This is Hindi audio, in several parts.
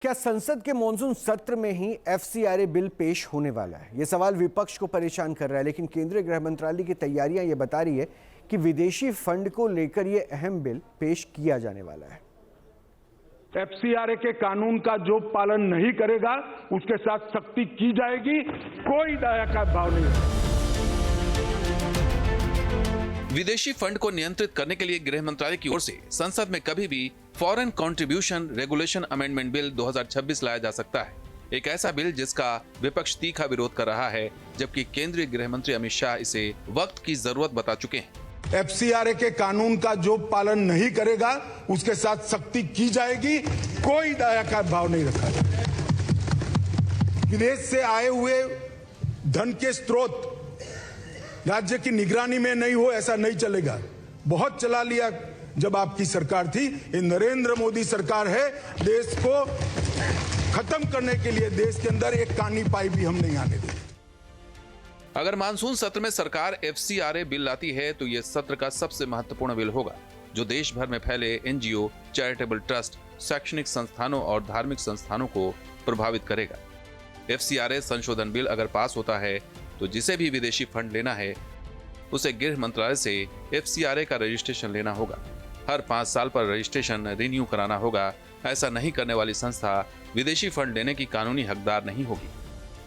क्या संसद के मॉनसून सत्र में ही एफसीआरए बिल पेश होने वाला है? ये सवाल विपक्ष को परेशान कर रहा है, लेकिन केंद्रीय गृह मंत्रालय की तैयारियां ये बता रही है कि विदेशी फंड को लेकर ये अहम बिल पेश किया जाने वाला है। एफसीआरए के कानून का जो पालन नहीं करेगा उसके साथ सख्ती की जाएगी, कोई दया का भाव नहीं है। विदेशी फंड को नियंत्रित करने के लिए गृह मंत्रालय की ओर से संसद में कभी भी foreign contribution regulation amendment bill 2026 लाया जा सकता है। एक ऐसा बिल जिसका विपक्ष तीखा विरोध कर रहा है, जबकि केंद्रीय गृह मंत्री अमित शाह इसे वक्त की जरूरत बता चुके हैं। एफसीआरए के कानून का जो पालन नहीं करेगा उसके साथ सख्ती की जाएगी, कोई दया का भाव नहीं रखा जाएगा। विदेश से आए हुए धन के स्रोत राज्य की निगरानी में नहीं हो, ऐसा नहीं चलेगा। बहुत चला लिया जब आपकी सरकार थी। ये नरेंद्र मोदी सरकार है। देश को खत्म करने के लिए देश के अंदर एक कानी पाई भी हम नहीं आने देंगे। अगर मानसून सत्र में सरकार एफसीआरए बिल लाती है तो यह सत्र का सबसे महत्वपूर्ण बिल होगा, जो देश भर में फैले एनजीओ, चैरिटेबल ट्रस्ट, शैक्षणिक संस्थानों और धार्मिक संस्थानों को प्रभावित करेगा। एफसीआरए संशोधन बिल अगर पास होता है तो जिसे भी विदेशी फंड लेना है उसे गृह मंत्रालय से एफसीआरए का रजिस्ट्रेशन लेना होगा। हर 5 साल पर रजिस्ट्रेशन रिन्यू कराना होगा। ऐसा नहीं करने वाली संस्था विदेशी फंड लेने की कानूनी हकदार नहीं होगी।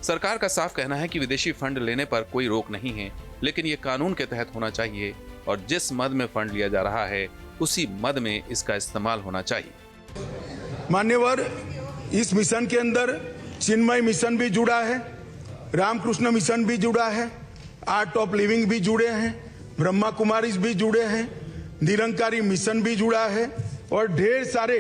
सरकार का साफ कहना है कि विदेशी फंड लेने पर कोई रोक नहीं है, लेकिन ये कानून के तहत होना चाहिए और जिस मद में फंड लिया जा रहा है उसी मद में इसका इस्तेमाल होना चाहिए। मान्यवर, इस मिशन के अंदर चिन्मय मिशन भी जुड़ा है, रामकृष्ण मिशन भी जुड़ा है, आर्ट ऑफ लिविंग भी जुड़े हैं, ब्रह्मा कुमारीज भी जुड़े हैं, निरंकारी मिशन भी जुड़ा है और ढेर सारे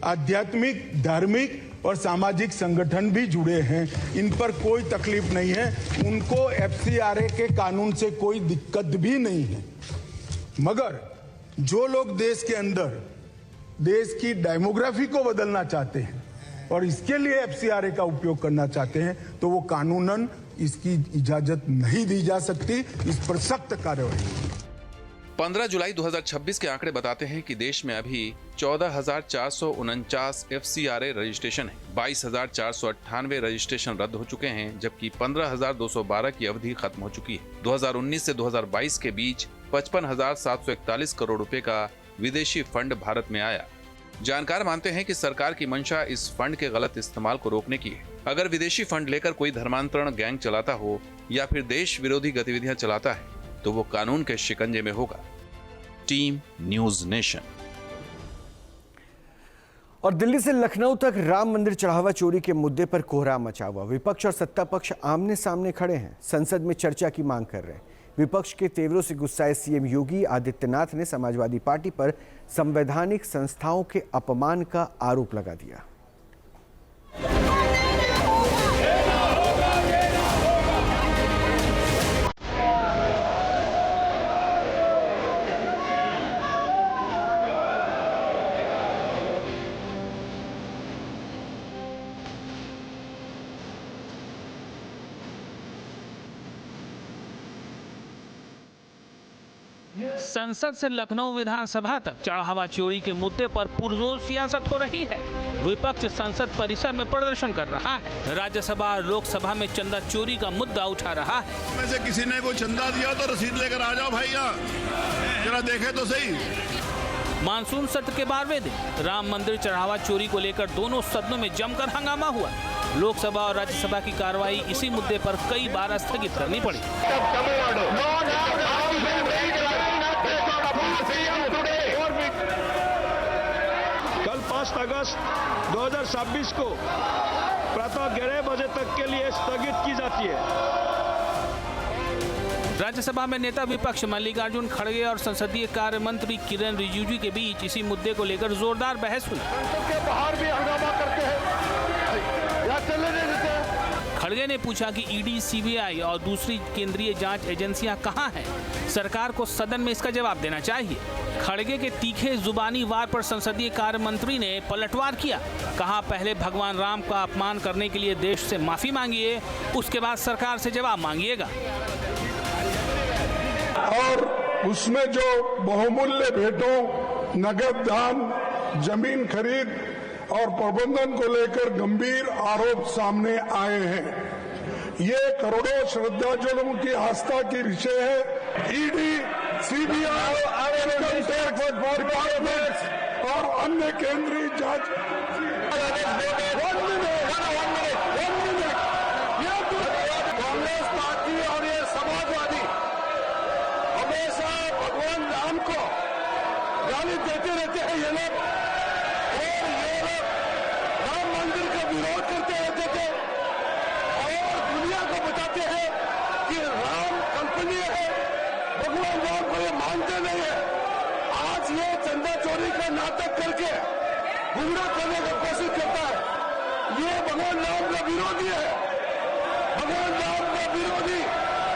आध्यात्मिक, धार्मिक और सामाजिक संगठन भी जुड़े हैं। इन पर कोई तकलीफ नहीं है, उनको एफसीआरए के कानून से कोई दिक्कत भी नहीं है। मगर जो लोग देश के अंदर देश की डेमोग्राफी को बदलना चाहते हैं और इसके लिए एफसीआरए का उपयोग करना चाहते हैं तो वो कानूनन इसकी इजाजत नहीं दी जा सकती। इस पर सख्त कार्रवाई। 15 जुलाई 2026 के आंकड़े बताते हैं कि देश में अभी 14,449 एफसीआरए रजिस्ट्रेशन है। 22,498 रजिस्ट्रेशन रद्द हो चुके हैं, जबकि 15,212 की अवधि खत्म हो चुकी है। 2019 से 2022 के बीच 55,741 करोड़ रुपए का विदेशी फंड भारत में आया। जानकार मानते हैं कि सरकार की मंशा इस फंड के गलत इस्तेमाल को रोकने की है। अगर विदेशी फंड लेकर कोई धर्मांतरण गैंग चलाता हो या फिर देश विरोधी गतिविधियां चलाता है तो वो कानून के शिकंजे में होगा। Team news nation. और दिल्ली से लखनऊ तक राम मंदिर चढ़ावा चोरी के मुद्दे पर कोहराम मचा हुआ। विपक्ष और सत्ता पक्ष आमने सामने खड़े हैं, संसद में चर्चा की मांग कर रहे हैं। विपक्ष के तेवरों से गुस्साए सीएम योगी आदित्यनाथ ने समाजवादी पार्टी पर संवैधानिक संस्थाओं के अपमान का आरोप लगा दिया। संसद से लखनऊ विधानसभा तक चढ़ावा चोरी के मुद्दे पर पुरजोर सियासत हो रही है। विपक्ष संसद परिसर में प्रदर्शन कर रहा है। राज्यसभा और लोकसभा में चंदा चोरी का मुद्दा उठा रहा है। में से किसी ने कोई चंदा दिया तो रसीद लेकर आ जाओ भाई, यहाँ जरा देखे तो सही। मानसून सत्र के 12वें दिन राम मंदिर चढ़ावा चोरी को लेकर दोनों सदनों में जमकर हंगामा हुआ। लोकसभा और राज्यसभा की कार्रवाई इसी मुद्दे पर कई बार स्थगित करनी पड़ी। कल 5 अगस्त 2026 को प्रातः 11 बजे तक के लिए स्थगित की जाती है। राज्यसभा में नेता विपक्ष मल्लिकार्जुन खड़गे और संसदीय कार्य मंत्री किरण रिजिजू के बीच इसी मुद्दे को लेकर जोरदार बहस हुई। बाहर भी हंगामा करते हैं या चले नहीं देते। खड़गे ने पूछा कि ईडी, सीबीआई और दूसरी केंद्रीय जांच एजेंसियां कहां हैं? सरकार को सदन में इसका जवाब देना चाहिए। खड़गे के तीखे जुबानी वार पर संसदीय कार्य मंत्री ने पलटवार किया। कहा, पहले भगवान राम का अपमान करने के लिए देश से माफी मांगिए, उसके बाद सरकार से जवाब मांगिएगा। और उसमें जो बहुमूल्य भेंटों, नगद दान, जमीन खरीद और प्रबंधन को लेकर गंभीर आरोप सामने आए हैं। ये करोड़ों श्रद्धालुओं की आस्था की विषय है। ED, CBI, income tax department और अन्य केंद्रीय जांच कांग्रेस पार्टी और ये समाजवादी हमेशा भगवान राम को गाली देते रहते हैं। ये लोग राम मंदिर का विरोध करते रहते थे और दुनिया को बताते हैं कि राम कंपनी है, भगवान राम को ये मानते नहीं है। आज ये चंदा चोरी का नाटक करके गुमराह करने की कोशिश करता है। ये भगवान राम का विरोधी है। भगवान राम का विरोधी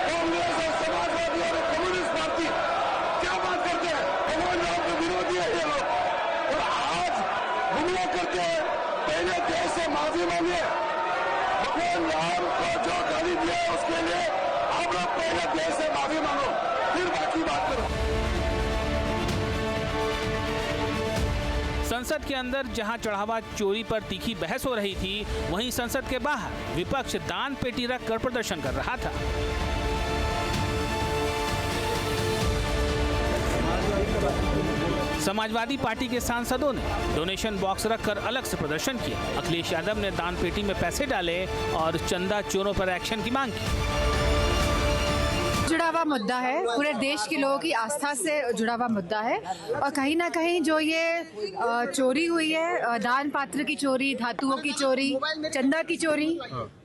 कांग्रेस और समाजवादी और कम्युनिस्ट पार्टी क्या बात करते हैं? भगवान राम के विरोधी है ये लोग और आज गुमराह करते हैं। पहले देश से माफी मांगे। भगवान राम को जो गाली दिया है उसके लिए आप लोग पहले देश से माफी मांगो, फिर बाकी बात करो। संसद के अंदर जहां चढ़ावा चोरी पर तीखी बहस हो रही थी, वहीं संसद के बाहर विपक्ष दान पेटी रखकर प्रदर्शन कर रहा था। समाजवादी पार्टी के सांसदों ने डोनेशन बॉक्स रखकर अलग से प्रदर्शन किया। अखिलेश यादव ने दान पेटी में पैसे डाले और चंदा चोरों पर एक्शन की मांग की। जुड़ा हुआ मुद्दा है, पूरे देश के लोगों की आस्था से जुड़ा हुआ मुद्दा है और कहीं ना कहीं जो ये चोरी हुई है, दान पात्र की चोरी, धातुओं की चोरी, चंदा की चोरी,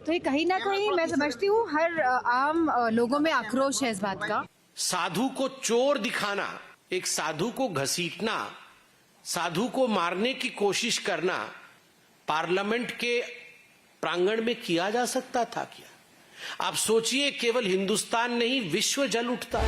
तो ये कहीं ना कहीं मैं समझती हूँ हर आम लोगों में आक्रोश है इस बात का। साधु को चोर दिखाना, एक साधु को घसीटना, साधु को मारने की कोशिश करना पार्लियामेंट के प्रांगण में किया जा सकता था क्या? आप सोचिए, केवल हिंदुस्तान नहीं विश्व जल उठता।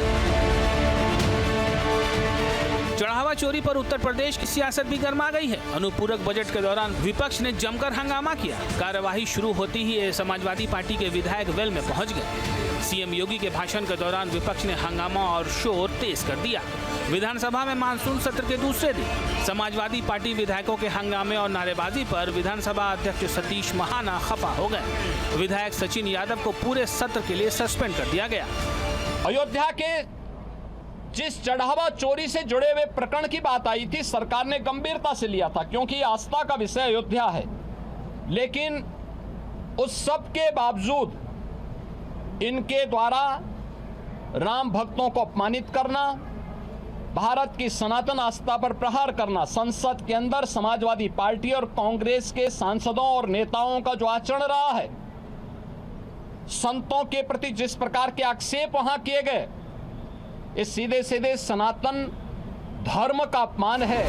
चढ़ावा चोरी पर उत्तर प्रदेश की सियासत भी गर्मा गई है। अनुपूरक बजट के दौरान विपक्ष ने जमकर हंगामा किया। कार्यवाही शुरू होती ही समाजवादी पार्टी के विधायक वेल में पहुंच गए। सीएम योगी के भाषण के दौरान विपक्ष ने हंगामा और शोर तेज कर दिया। विधानसभा में मानसून सत्र के दूसरे दिन समाजवादी पार्टी विधायकों के हंगामे और नारेबाजी पर विधानसभा अध्यक्ष सतीश महाना खफा हो गए। विधायक सचिन यादव को पूरे सत्र के लिए सस्पेंड कर दिया गया। अयोध्या के जिस चढ़ावा चोरी से जुड़े हुए प्रकरण की बात आई थी, सरकार ने गंभीरता से लिया था क्योंकि आस्था का विषय अयोध्या है। लेकिन उस सब के बावजूद इनके द्वारा राम भक्तों को अपमानित करना, भारत की सनातन आस्था पर प्रहार करना, संसद के अंदर समाजवादी पार्टी और कांग्रेस के सांसदों और नेताओं का जो आचरण रहा है, संतों के प्रति जिस प्रकार के आक्षेप वहां किए गए, ये सीधे सीधे सनातन धर्म का अपमान है।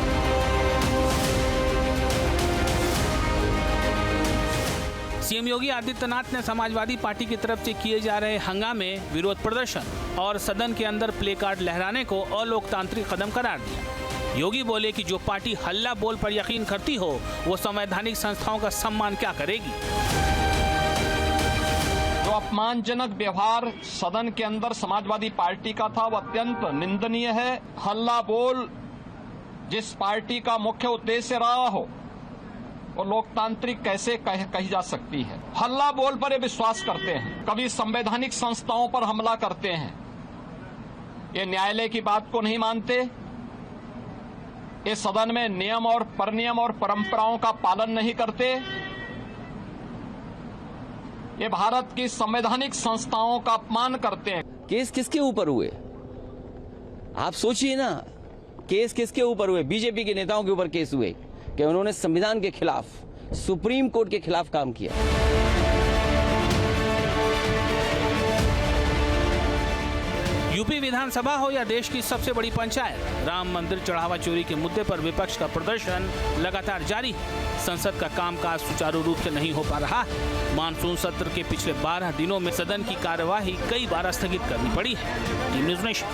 सीएम योगी आदित्यनाथ ने समाजवादी पार्टी की तरफ से किए जा रहे हंगामे, विरोध प्रदर्शन और सदन के अंदर प्ले कार्ड लहराने को अलोकतांत्रिक कदम करार दिया। योगी बोले कि जो पार्टी हल्ला बोल पर यकीन करती हो, वो संवैधानिक संस्थाओं का सम्मान क्या करेगी। जो अपमानजनक व्यवहार सदन के अंदर समाजवादी पार्टी का था, वो अत्यंत निंदनीय है। हल्ला बोल जिस पार्टी का मुख्य उद्देश्य रहा हो, वो लोकतांत्रिक कैसे कही जा सकती है। हल्ला बोल पर ये विश्वास करते हैं, कभी संवैधानिक संस्थाओं पर हमला करते हैं, ये न्यायालय की बात को नहीं मानते, ये सदन में नियम और परनियम और परंपराओं का पालन नहीं करते, ये भारत की संवैधानिक संस्थाओं का अपमान करते हैं। केस किसके ऊपर हुए आप सोचिए ना, केस किसके ऊपर हुए? बीजेपी के नेताओं के ऊपर केस हुए कि उन्होंने संविधान के खिलाफ, सुप्रीम कोर्ट के खिलाफ काम किया। यूपी विधानसभा हो या देश की सबसे बड़ी पंचायत, राम मंदिर चढ़ावा चोरी के मुद्दे पर विपक्ष का प्रदर्शन लगातार जारी है। संसद का कामकाज सुचारू रूप से नहीं हो पा रहा है। मानसून सत्र के पिछले 12 दिनों में सदन की कार्यवाही कई बार स्थगित करनी पड़ी है। Team news nation.